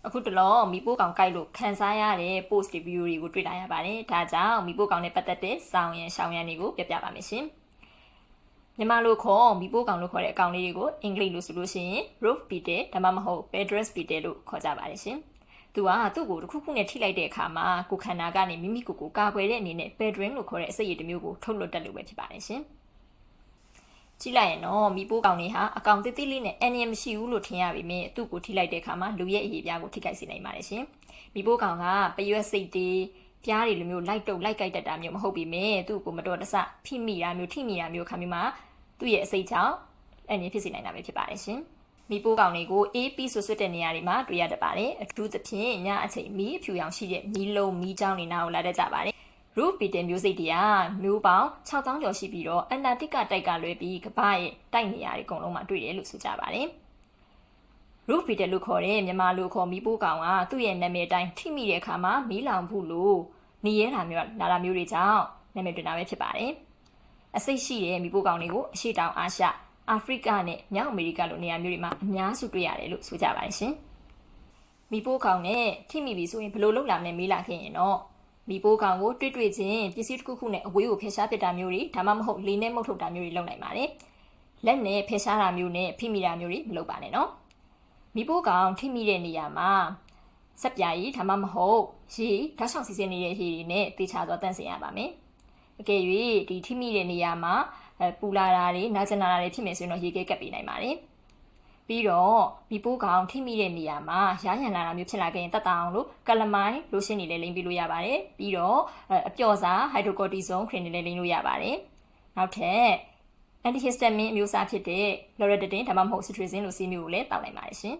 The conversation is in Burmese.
အခုတလောမီပိုးကောင်ကြိုက်လို့ခန်းစားရတဲ့ post တွေ video တွေကိုတွေ့လာရပါတယ်။ဒါကြောင့်မီပိုးကောင်နဲ့ပတ်သက်တဲ့စောင်းရန်ရှောင်းရန်တွေကိုပြပြပါမယ်ရှင်။မြန်မာလိုခေါ်မီပိုးကောင်လို့ခေါ်တဲ့အကောင်လေးတွေကိုအင်္ဂလိပ်လိုဆိုလို့ရှိရင် roof beetle ဒါမှမဟုတ် bedrest beetle လို့ခေါ်ကြပါတယ်ရှင်။သူကသူ့ကိုတစ်ခုခုနဲ့ထိလိုက်တဲ့အခါမှာကိုခန္ဓာကနေမိမိကိုယ်ကိုကာကွယ်တဲ့အနေနဲ့ bedrim လို့ခေါ်တဲ့အစိတ်ရည်တစ်မျိုးကိုထုတ်လွှတ်တတ်လို့ပဲဖြစ်ပါတယ်ရှင်။ကြည့်လိုက်ရင်တော့မီပိုးကောင်တွေဟာအကောင်တိတိလေးနဲ့အန်ရမရှိဘူးလို့ထင်ရပေမဲ့သူ့ကိုထိလိုက်တဲ့အခါမှာလူရဲ့အရေးပြားကိုထိခိုက်စေနိုင်ပါတယ်ရှင်။မီပိုးကောင်ကပရွက်စိတ်တွေပြားတွေလိုမျိုးလိုက်တုပ်လိုက်ကြိုက်တတ်တာမျိုးမဟုတ်ပေမဲ့သူ့ကိုမတော်တဆဖိမိတာမျိုးထိမိတာမျိုးခံပြီးမှသူ့ရဲ့အစိတ်ကြောင့်အန်ရဖြစ်စေနိုင်တာပဲဖြစ်ပါတယ်ရှင်။မီပိုးကောင်တွေကိုအေးပြီးဆွဆွတဲ့နေရာတွေမှာတွေ့ရတတ်ပါတယ်။အထူးသဖြင့်ညအချိန်မီးအဖြူရောင်ရှိတဲ့မီးလုံးမီးချောင်းတွေနားကိုလာတတ်ကြပါတယ်။ roof beetle မျိုးစိတ်တွေကမျိုးပေါင်း6000ကျော်ရှိပြီးတော့အန္တာတိကတိုက်ကလွဲပြီးကမ္ဘာရဲ့တိုက်နေရာတွေအကုန်လုံးမှာတွေ့တယ်လို့ဆိုကြပါတယ်။ roof beetle လို့ခေါ်တဲ့မြန်မာလိုခေါ်မီးပိုးကောင်ကသူ့ရဲ့နာမည်အတိုင်းထိမိတဲ့အခါမှာမီးလောင်ဖို့လို့နေရဲတာမျိုးလာတာမျိုးတွေကြောင့်နာမည်တွင်တာပဲဖြစ်ပါတယ်။အစိတ်ရှိတဲ့မီးပိုးကောင်တွေကိုအရှေ့တောင်အာရှ၊အာဖရိကနဲ့မြောက်အမေရိကလိုနေရာမျိုးတွေမှာအများစုတွေ့ရတယ်လို့ဆိုကြပါတယ်ရှင်။မီးပိုးကောင်နဲ့ထိမိပြီဆိုရင်ဘယ်လိုလုပ်လာမလဲမေးလာခဲ့ရင်တော့မီးပိုးကောင်ကိုတွေ့ချင်းပစ္စည်းတစ်ခုခုနဲ့အဝေးကိုဖယ်ရှားပစ်တာမျိုးတွေဒါမှမဟုတ်လေနဲ့မှုတ်ထုတ်တာမျိုးတွေလုပ်နိုင်ပါတယ်။လက်နဲ့ဖယ်ရှားတာမျိုးနဲ့ဖိမိတာမျိုးတွေမလုပ်ပါနဲ့နော်။မီးပိုးကောင်ထိမိတဲ့နေရာမှာစက်ပြားကြီးဒါမှမဟုတ်ရေဓာတ်ဆောင်စီစဉ်နေတဲ့ရေတွေနဲ့တေချာသွားတန့်စင်ရပါမယ်။အကယ်၍ဒီထိမိတဲ့နေရာမှာပူလာတာတွေနာကျင်လာတာတွေဖြစ်မယ်ဆိုရင်တော့ရေခဲကပ်ပေးနိုင်ပါတယ်။ပြီးတော့မီးပိုးကောင်ထိမိတဲ့နေရာမှာရားရံလာတာမျိုးဖြစ်လာခဲ့ရင်တက်တာအောင်လို့ကလမိုင်းလိုရှင်းနေလဲလိမ့်ပြီးလို့ရပါတယ်ပြီးတော့အပျော့စားဟိုက်ဒရိုကော်တီဇွန်ခရင်နေလဲလိမ့်လို့ရပါတယ်နောက်ထပ်အန်တီဟစ်စတမင်အမျိုးအစားဖြစ်တဲ့လော်ရတတင်ဒါမှမဟုတ်စီထရီဇင်လိုဆေးမျိုးကိုလည်းတောက်နိုင်ပါတယ်ရှင်